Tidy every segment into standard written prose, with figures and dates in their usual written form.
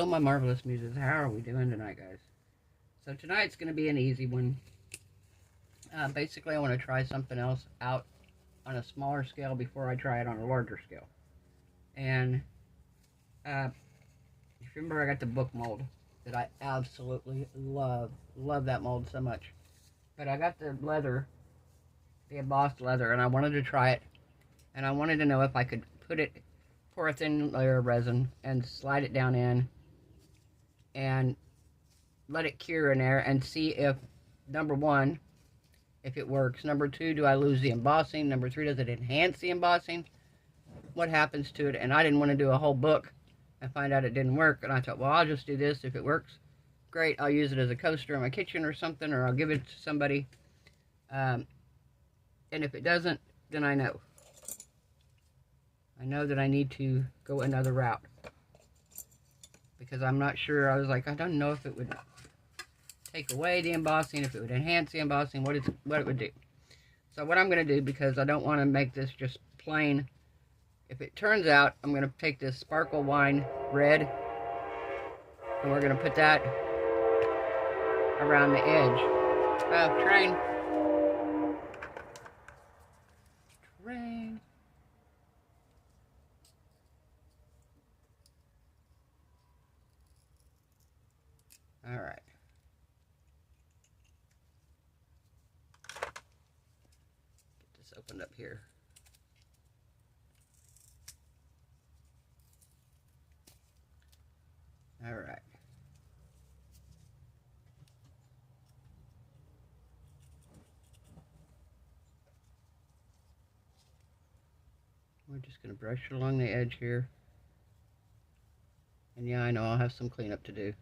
Hello, my marvelous muses. How are we doing tonight, guys? So tonight's going to be an easy one. Basically, I want to try something else out on a smaller scale before I try it on a larger scale. And if you remember, I got the book mold that I absolutely love. Love that mold so much. But I got the leather, the embossed leather, and I wanted to try it. And I wanted to know if I could pour a thin layer of resin and slide it down in and let it cure in there and see if, number one, if it works. Number two, do I lose the embossing? Number three, does it enhance the embossing? What happens to it? And I didn't want to do a whole book and find out it didn't work. And I thought, well, I'll just do this. If it works, great. I'll use it as a coaster in my kitchen or something, or I'll give it to somebody. And if it doesn't, then I know. I know that I need to go another route. Because I'm not sure. I was like, I don't know if it would take away the embossing, if it would enhance the embossing, what it would do. So what I'm going to do, because I don't want to make this just plain, if it turns out, I'm going to take this Sparkle Wine Red, and we're going to put that around the edge. Train. All right. Get this opened up here. All right. We're just going to brush it along the edge here. And yeah, I know I'll have some cleanup to do.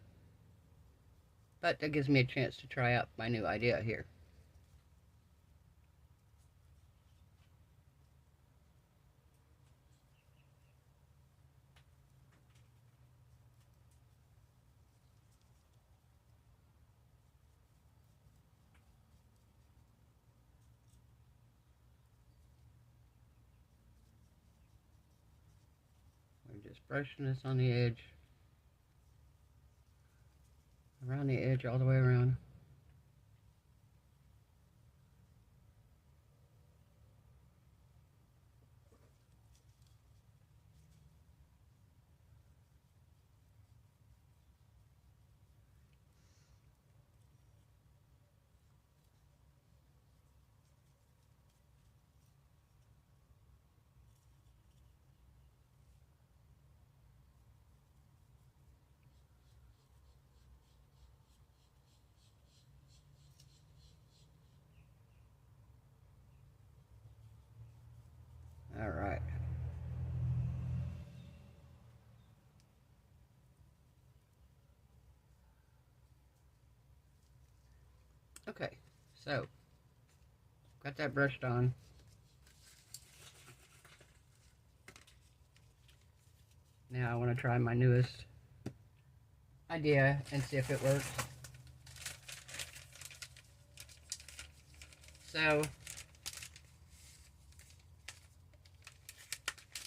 But that gives me a chance to try out my new idea here. We're just brushing this on the edge. Around the edge, all the way around. All right. Okay, so got that brushed on. Now I want to try my newest idea and see if it works. So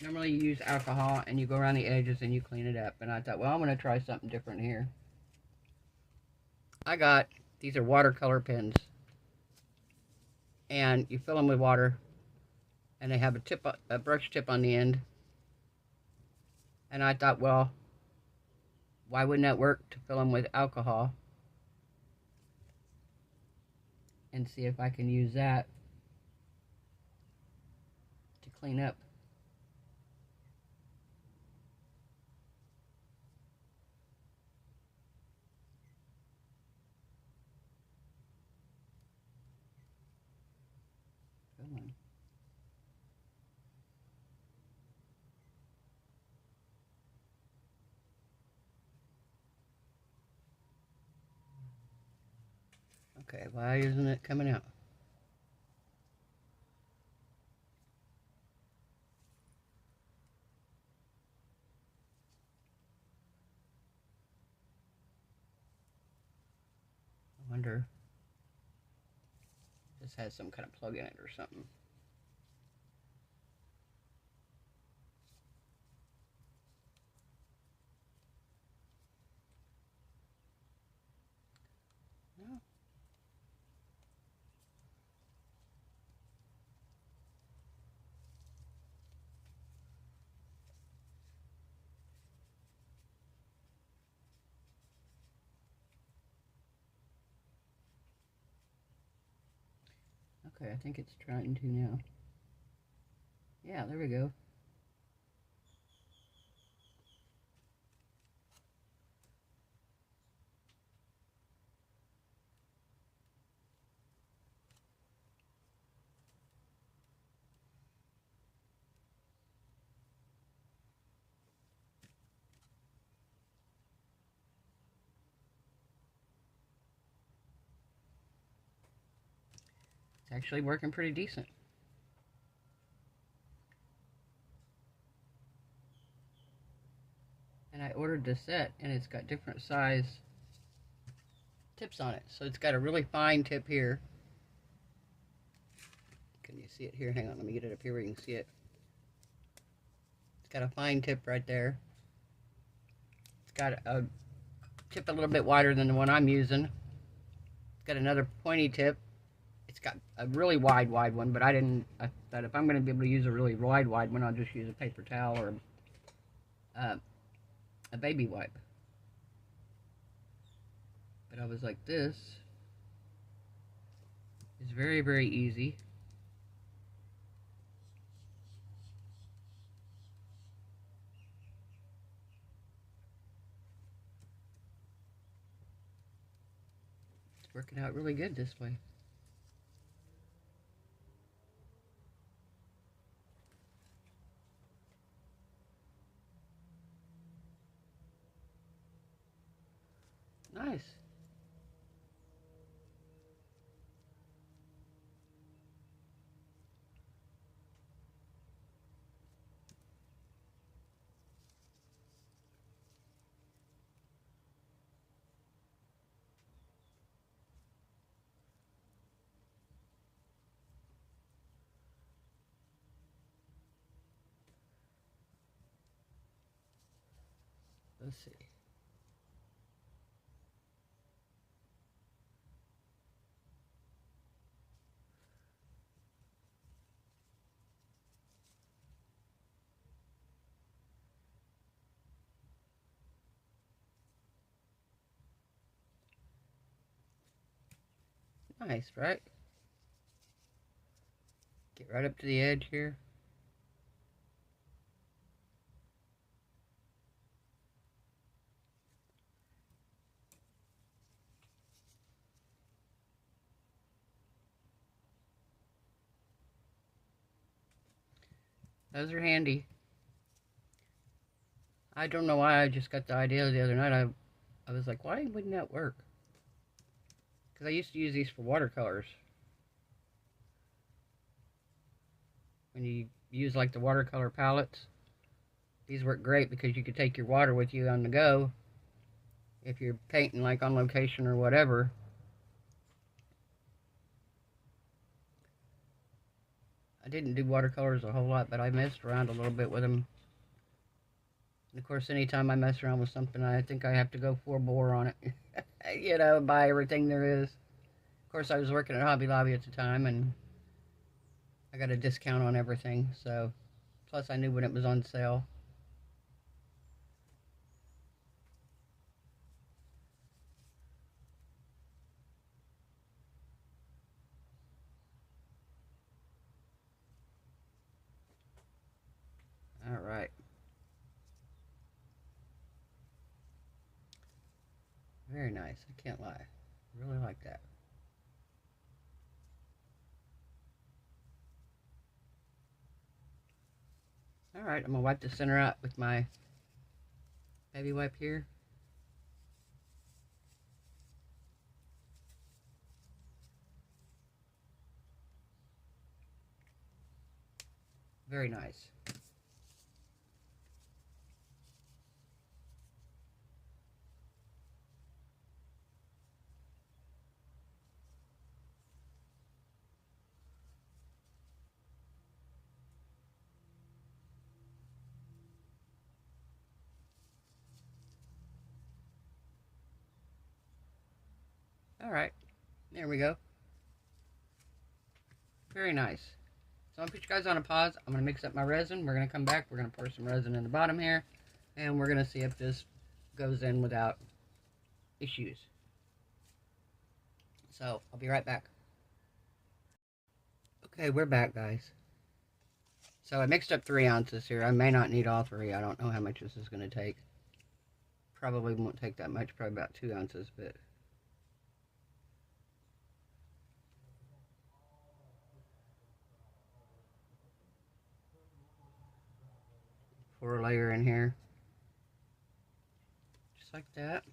normally you use alcohol and you go around the edges and you clean it up. And I thought, well, I'm going to try something different here. I got, these are watercolor pens. And you fill them with water. And they have a brush tip on the end. And I thought, well, why wouldn't that work to fill them with alcohol? And see if I can use that to clean up. Come on. Okay, why isn't it coming out? I wonder if this has some kind of plug in it or something. Okay, I think it's trying to now. Yeah, there we go. It's actually working pretty decent. And I ordered this set, and it's got different size tips on it. So it's got a really fine tip here. Can you see it here? Hang on, let me get it up here where you can see it. It's got a fine tip right there. It's got a tip a little bit wider than the one I'm using. It's got another pointy tip. It's got a really wide one, but I thought if I'm going to be able to use a really wide one, I'll just use a paper towel or a baby wipe. But I was like, this is very, very easy. It's working out really good this way. Nice. Let's see. Nice, right? Get right up to the edge here. Those are handy. I don't know why I just got the idea the other night. I was like, why wouldn't that work? Because I used to use these for watercolors. When you use like the watercolor palettes, these work great because you could take your water with you on the go if you're painting like on location or whatever. I didn't do watercolors a whole lot, but I messed around a little bit with them. And of course, anytime I mess around with something, I think I have to go full bore on it. You know, buy everything there is. Of course, I was working at Hobby Lobby at the time, and I got a discount on everything, so plus I knew when it was on sale. All right. Very nice. I can't lie. I really like that. All right, I'm going to wipe the center out with my baby wipe here. Very nice. All right, there we go. Very nice. So I'm going to put you guys on a pause. I'm going to mix up my resin. We're going to come back. We're going to pour some resin in the bottom here. And we're going to see if this goes in without issues. So I'll be right back. Okay, we're back, guys. So I mixed up 3 ounces here. I may not need all 3. I don't know how much this is going to take. Probably won't take that much, probably about 2 ounces, but... Pour a layer in here. Just like that.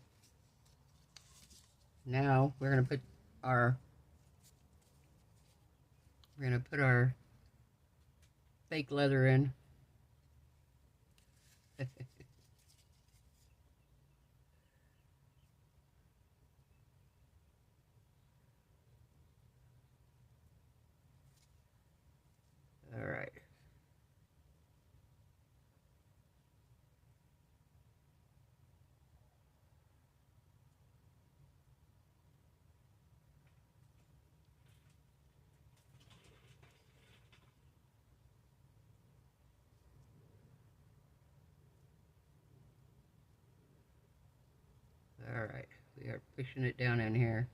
Now, we're going to put our... fake leather in. Alright. Alright, we are pushing it down in here.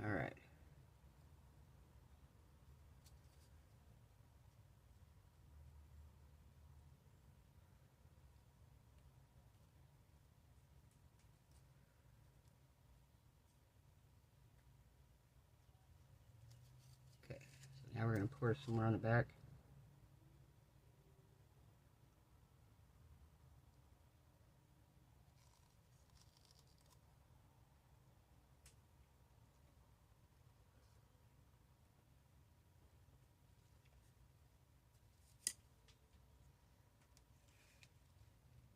Alright. Okay, so now we're going to pour some more on the back.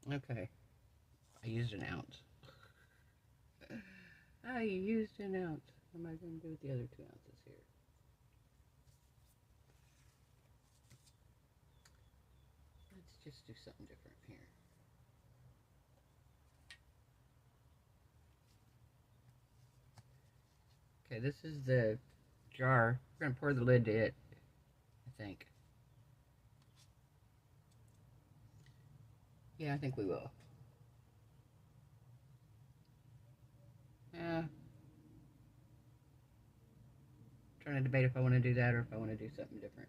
Okay, I used an ounce. I used an ounce. What am I going to do with the other 2 ounces here? Let's just do something different here. Okay, this is the jar. We're going to pour the lid to it, I think. Yeah, I think we will. Trying to debate if I want to do that or if I want to do something different.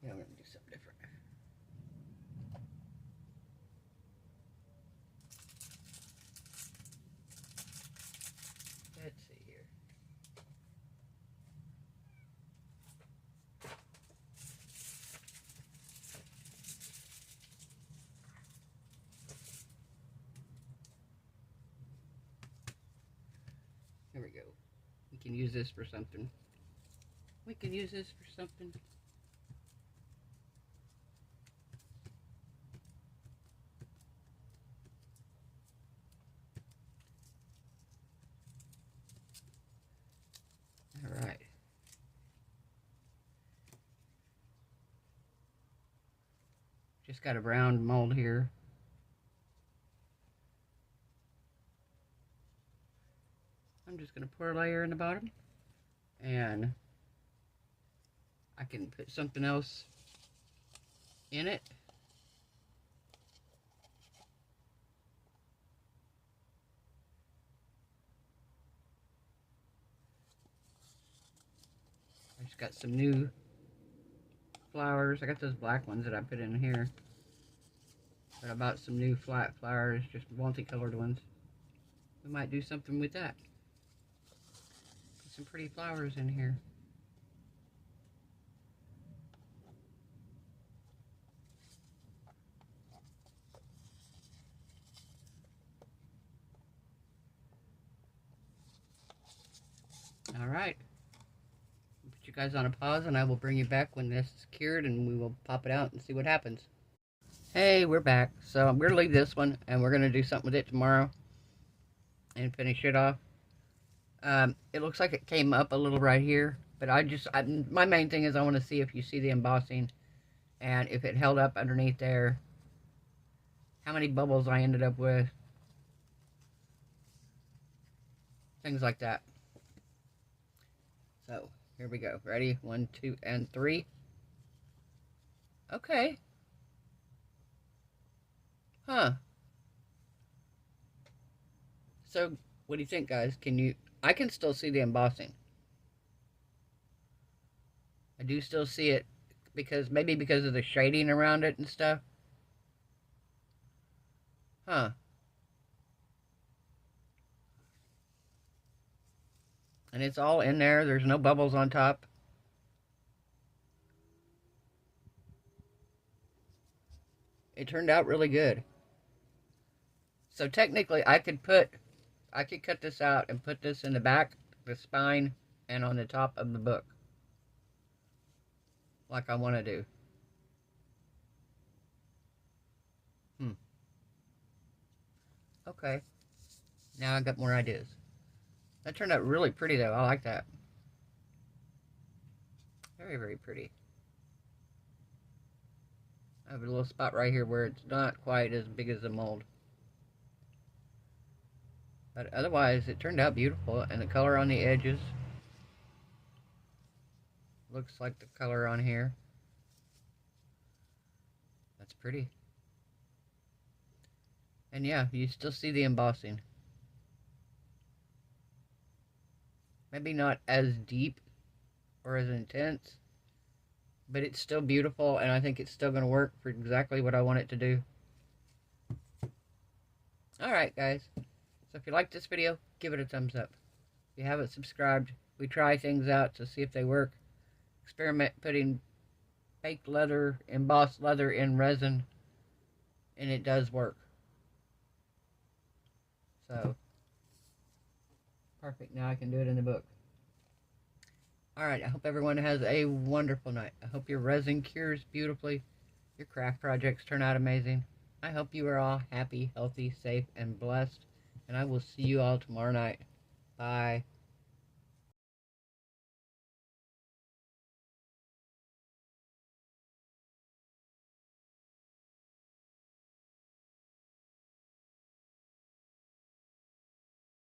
Yeah, I'm going to do something different. Let's see here. Here we go. We can use this for something. We can use this for something. All right. Just got a round mold here. I'm just going to pour a layer in the bottom, and I can put something else in it. I just got some new flowers. I got those black ones that I put in here, but I bought some new flat flowers, just multicolored ones. We might do something with that. Put some pretty flowers in here. All right. Put you guys on a pause, and I will bring you back when this is cured, and we will pop it out and see what happens. Hey, we're back. So I'm going to leave this one, and we're going to do something with it tomorrow and finish it off. It looks like it came up a little right here, but my main thing is I want to see if you see the embossing, and if it held up underneath there, how many bubbles I ended up with, things like that. So here we go. Ready? 1, 2, and 3. Okay. Huh. So, what do you think, guys? Can you... I can still see the embossing. I do still see it because... Maybe because of the shading around it and stuff. Huh. And it's all in there. There's no bubbles on top. It turned out really good. So technically I could cut this out and put this in the back, the spine, and on the top of the book. Like I want to do. Okay. Now I got more ideas. That turned out really pretty though. I like that. Very, very pretty. I have a little spot right here where it's not quite as big as the mold. But otherwise, it turned out beautiful. And the color on the edges looks like the color on here. That's pretty. And yeah, you still see the embossing. Maybe not as deep or as intense, but it's still beautiful, and I think it's still going to work for exactly what I want it to do. Alright, guys. So if you like this video, give it a thumbs up. If you haven't subscribed, we try things out to see if they work. Experiment putting baked leather, embossed leather in resin, and it does work. So, perfect. Now I can do it in the book. Alright, I hope everyone has a wonderful night. I hope your resin cures beautifully. Your craft projects turn out amazing. I hope you are all happy, healthy, safe, and blessed. And I will see you all tomorrow night. Bye.